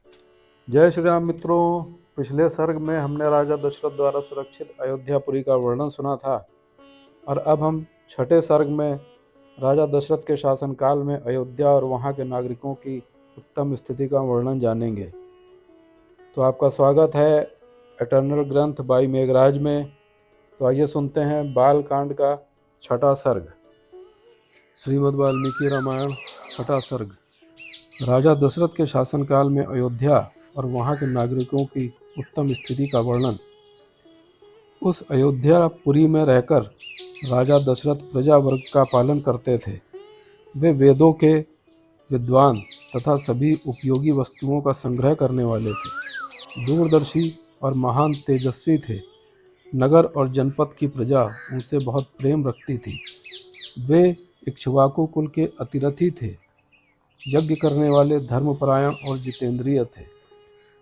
जय श्री राम मित्रों। पिछले सर्ग में हमने राजा दशरथ द्वारा सुरक्षित अयोध्यापुरी का वर्णन सुना था और अब हम छठे सर्ग में राजा दशरथ के शासनकाल में अयोध्या और वहाँ के नागरिकों की उत्तम स्थिति का वर्णन जानेंगे। तो आपका स्वागत है एटर्नल ग्रंथ बाई मेघराज में। तो आइए सुनते हैं बाल कांड का छठा सर्ग। श्रीमद् वाल्मीकि रामायण छठा सर्ग। राजा दशरथ के शासनकाल में अयोध्या और वहाँ के नागरिकों की उत्तम स्थिति का वर्णन। उस अयोध्यापुरी में रहकर राजा दशरथ प्रजा वर्ग का पालन करते थे। वे वेदों के विद्वान तथा सभी उपयोगी वस्तुओं का संग्रह करने वाले थे। दूरदर्शी और महान तेजस्वी थे। नगर और जनपद की प्रजा उनसे बहुत प्रेम रखती थी। वे इक्ष्वाकु कुल के अतिरथी थे। यज्ञ करने वाले धर्मपरायण और जितेंद्रिय थे।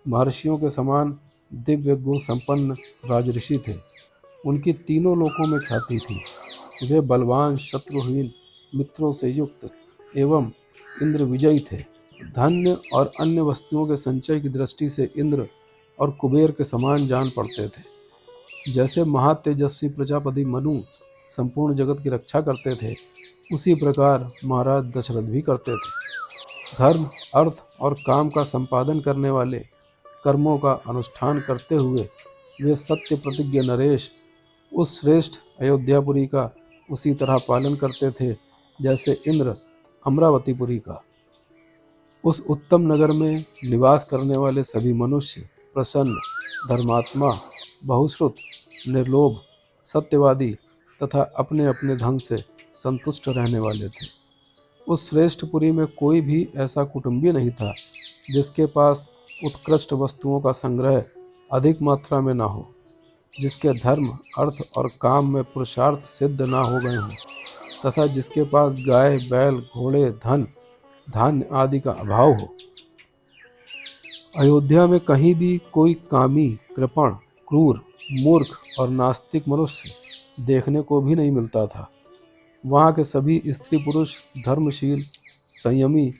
महर्षियों के समान दिव्य गुण संपन्न राजऋषि थे। उनकी तीनों लोकों में ख्याति थी। वे बलवान, शत्रुहीन, मित्रों से युक्त एवं इंद्र विजयी थे। धन्य और अन्य वस्तुओं के संचय की दृष्टि से इंद्र और कुबेर के समान जान पड़ते थे। जैसे महातेजस्वी प्रजापति मनु संपूर्ण जगत की रक्षा करते थे, उसी प्रकार महाराज दशरथ भी करते थे। धर्म, अर्थ और काम का संपादन करने वाले, कर्मों का अनुष्ठान करते हुए वे सत्य प्रतिज्ञ नरेश उस श्रेष्ठ अयोध्यापुरी का उसी तरह पालन करते थे जैसे इंद्र अमरावतीपुरी का। उस उत्तम नगर में निवास करने वाले सभी मनुष्य प्रसन्न, धर्मात्मा, बहुश्रुत, निर्लोभ, सत्यवादी तथा अपने अपने धन से संतुष्ट रहने वाले थे। उस श्रेष्ठ पुरी में कोई भी ऐसा कुटुंबी नहीं था जिसके पास उत्कृष्ट वस्तुओं का संग्रह अधिक मात्रा में ना हो, जिसके धर्म, अर्थ और काम में पुरुषार्थ सिद्ध ना हो गए हों तथा जिसके पास गाय, बैल, घोड़े, धन, धान्य आदि का अभाव हो। अयोध्या में कहीं भी कोई कामी, कृपण, क्रूर, मूर्ख और नास्तिक मनुष्य देखने को भी नहीं मिलता था। वहाँ के सभी स्त्री पुरुष धर्मशील, संयमी,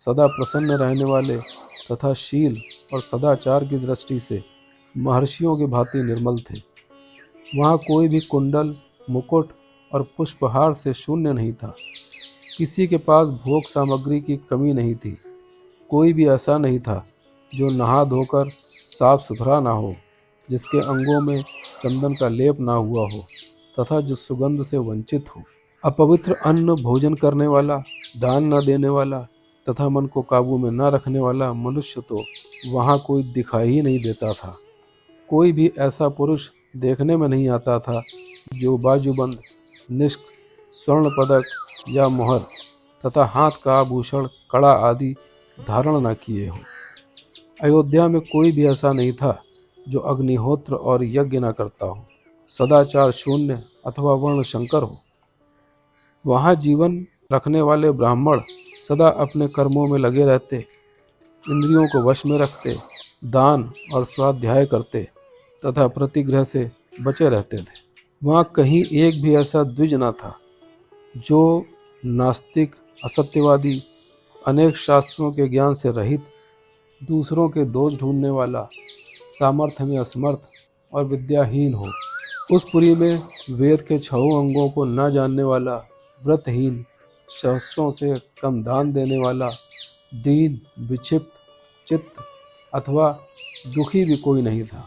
सदा प्रसन्न रहने वाले तथा शील और सदाचार की दृष्टि से महर्षियों की भांति निर्मल थे। वहाँ कोई भी कुंडल, मुकुट और पुष्पहार से शून्य नहीं था। किसी के पास भोग सामग्री की कमी नहीं थी। कोई भी ऐसा नहीं था जो नहा धोकर साफ सुथरा ना हो, जिसके अंगों में चंदन का लेप ना हुआ हो तथा जो सुगंध से वंचित हो। अपवित्र अन्न भोजन करने वाला, दान न देने वाला तथा मन को काबू में न रखने वाला मनुष्य तो वहाँ कोई दिखाई ही नहीं देता था। कोई भी ऐसा पुरुष देखने में नहीं आता था जो बाजूबंद, निष्क, स्वर्ण पदक या मोहर तथा हाथ का आभूषण, कड़ा आदि धारण न किए हो। अयोध्या में कोई भी ऐसा नहीं था जो अग्निहोत्र और यज्ञ न करता हो, सदाचार शून्य अथवा वर्ण शंकर हो। वहाँ जीवन रखने वाले ब्राह्मण सदा अपने कर्मों में लगे रहते, इंद्रियों को वश में रखते, दान और स्वाध्याय करते तथा प्रतिग्रह से बचे रहते थे। वहाँ कहीं एक भी ऐसा द्विज न था जो नास्तिक, असत्यवादी, अनेक शास्त्रों के ज्ञान से रहित, दूसरों के दोष ढूंढने वाला, सामर्थ्य में असमर्थ और विद्याहीन हो। उस पुरी में वेद के 6 अंगों को न जानने वाला, व्रतहीन, सहस्रों से कम दान देने वाला, दीन, विक्षिप्त चित्त अथवा दुखी भी कोई नहीं था।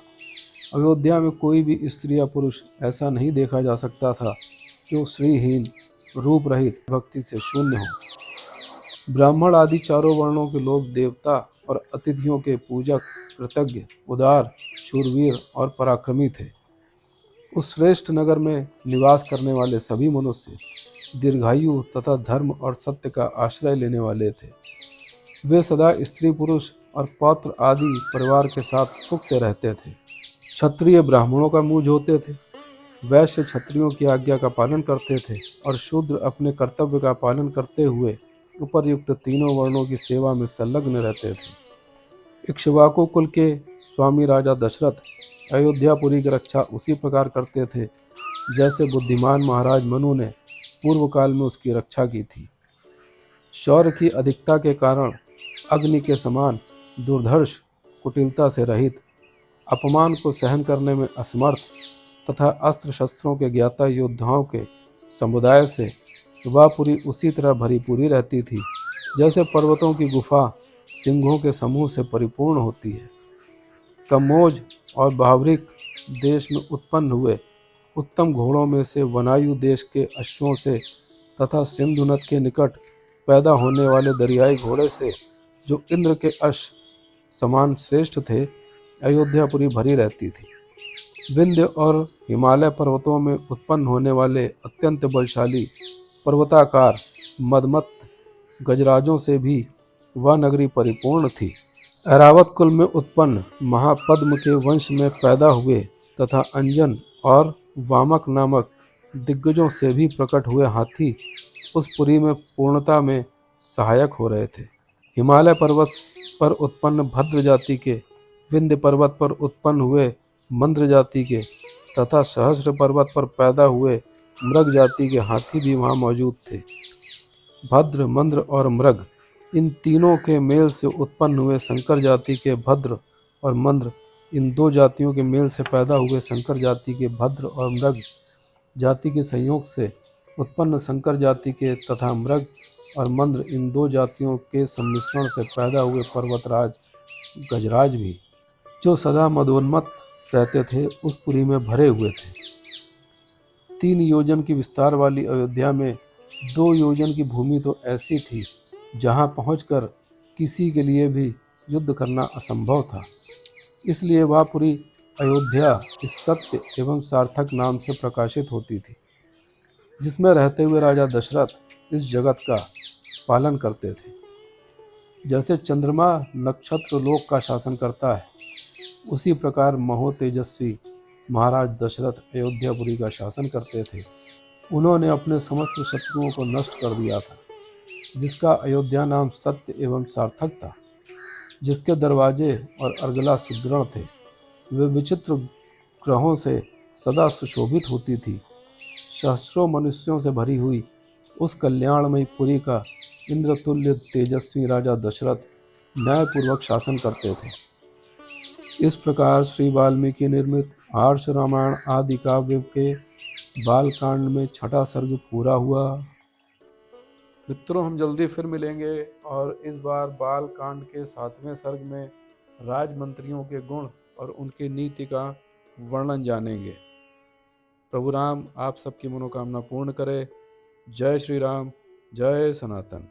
अयोध्या में कोई भी स्त्री या पुरुष ऐसा नहीं देखा जा सकता था जो श्रीहीन, रूप रहित, भक्ति से शून्य हो। ब्राह्मण आदि चारों वर्णों के लोग देवता और अतिथियों के पूजक, कृतज्ञ, उदार, शूरवीर और पराक्रमी थे। उस श्रेष्ठ नगर में निवास करने वाले सभी मनुष्य दीर्घायु तथा धर्म और सत्य का आश्रय लेने वाले थे। वे सदा स्त्री, पुरुष और पौत्र आदि परिवार के साथ सुख से रहते थे। क्षत्रिय ब्राह्मणों का मुँह धोते थे, वैश्य क्षत्रियों की आज्ञा का पालन करते थे और शूद्र अपने कर्तव्य का पालन करते हुए उपर्युक्त तीनों वर्णों की सेवा में संलग्न रहते थे। इक्ष्वाकु कुल के स्वामी राजा दशरथ अयोध्यापुरी की रक्षा उसी प्रकार करते थे जैसे बुद्धिमान महाराज मनु ने पूर्व काल में उसकी रक्षा की थी। शौर्य की अधिकता के कारण अग्नि के समान दुर्धर्ष, कुटिलता से रहित, अपमान को सहन करने में असमर्थ तथा अस्त्र शस्त्रों के ज्ञाता योद्धाओं के समुदाय से वह पुरी उसी तरह भरी पूरी रहती थी जैसे पर्वतों की गुफा सिंहों के समूह से परिपूर्ण होती है। कमोज और बावरिक देश में उत्पन्न हुए उत्तम घोड़ों में से वनायु देश के अश्वों से तथा सिंधु नद के निकट पैदा होने वाले दरियाई घोड़े से, जो इंद्र के अश्व समान श्रेष्ठ थे, अयोध्यापुरी भरी रहती थी। विंध्य और हिमालय पर्वतों में उत्पन्न होने वाले अत्यंत बलशाली पर्वताकार मदमत्त गजराजों से भी वह नगरी परिपूर्ण थी। ऐरावत कुल में उत्पन्न महापद्म के वंश में पैदा हुए तथा अंजन और वामक नामक दिग्गजों से भी प्रकट हुए हाथी उस पुरी में पूर्णता में सहायक हो रहे थे। हिमालय पर्वत पर उत्पन्न भद्र जाति के, विंध्य पर्वत पर उत्पन्न हुए मंद्र जाति के तथा सहस्र पर्वत पर पैदा हुए मृग जाति के हाथी भी वहाँ मौजूद थे। भद्र, मंद्र और मृग, इन तीनों के मेल से उत्पन्न हुए शंकर जाति के भद्र और मंद्र, इन दो जातियों के मेल से पैदा हुए शंकर जाति के भद्र और मृग जाति के संयोग से उत्पन्न शंकर जाति के तथा मृग और मंद्र, इन दो जातियों के सम्मिश्रण से पैदा हुए पर्वतराज गजराज भी, जो सदा मदोन्मत्त रहते थे, उस पुरी में भरे हुए थे। 3 योजन की विस्तार वाली अयोध्या में 2 योजन की भूमि तो ऐसी थी जहाँ पहुंचकर किसी के लिए भी युद्ध करना असंभव था। इसलिए वह पुरी अयोध्या इस सत्य एवं सार्थक नाम से प्रकाशित होती थी, जिसमें रहते हुए राजा दशरथ इस जगत का पालन करते थे। जैसे चंद्रमा नक्षत्र लोक का शासन करता है, उसी प्रकार महो तेजस्वी महाराज दशरथ अयोध्यापुरी का शासन करते थे। उन्होंने अपने समस्त शत्रुओं को नष्ट कर दिया था, जिसका अयोध्या नाम सत्य एवं सार्थक था, जिसके दरवाजे और अर्गला सुदृढ़ थे। वे विचित्र ग्रहों से सदा सुशोभित होती थी। सहस्रों मनुष्यों से भरी हुई उस कल्याणमयी पुरी का इंद्रतुल्य तेजस्वी राजा दशरथ न्यायपूर्वक शासन करते थे। इस प्रकार श्री वाल्मीकि निर्मित आर्ष रामायण आदि काव्य के बालकांड में 6वां सर्ग पूरा हुआ। मित्रों, हम जल्दी फिर मिलेंगे और इस बार बालकांड के 7वें सर्ग में राजमंत्रियों के गुण और उनकी नीति का वर्णन जानेंगे। प्रभु राम आप सबकी मनोकामना पूर्ण करे। जय श्री राम, जय सनातन।